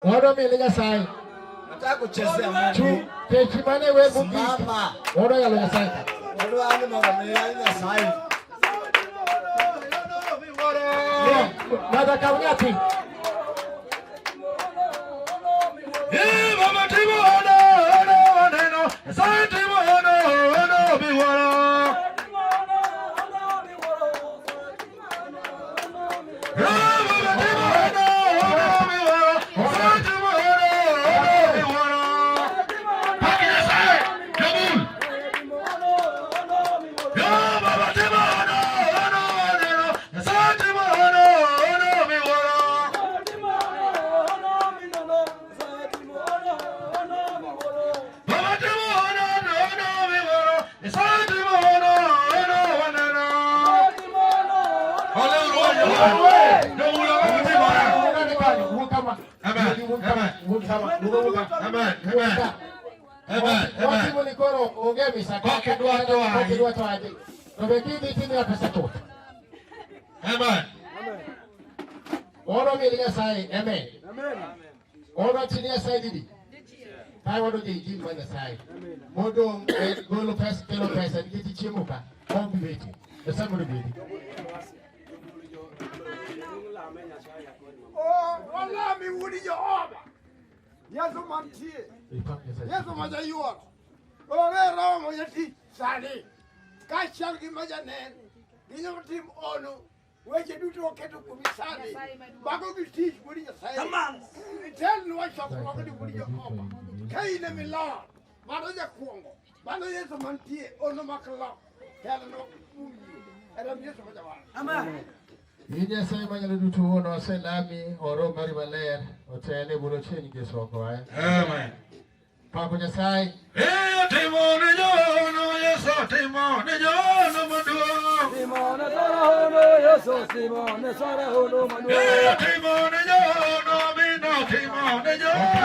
Oro milinga sai. Nataka kuchezea Mungu. Kechimane we buki. Mama. Oro ya linga sai. Oro ani mama ya sai. Nada kaunyati. Mama tibo no. Sai tibo no biwara. Oro milinga sai. Amen. Oro chinia sai didi. Tai wado jiji mwana sai. Modo golo pesa kilo pesa nikiti chimuka. Ombi beti. Esa modo beti. Oh, wala mi wudi yo oba. Yesu mantie. Yesu maja yuwa. Oh, re romo yati sali. Kachal ki maja nen. Dinyo tim onu. Weje dutu waketu kumisani. Bago bistish wudi ya sai. Tamam. Tell no wa shop ko di wudi yo oba. Kai na mila. Bado ya kuongo. Bado Yesu mantie onu makala. Tell no. Adam Yesu maja wa. Amen. Ije sai manyalo dutu wono sai lami oro mari baler otele buro cheni ke soko ai. Amen. Papa ja sai. Timone jono Yesu timone jono madu. Timone jono Yesu timone jono madu. Timone jono bino timone jono.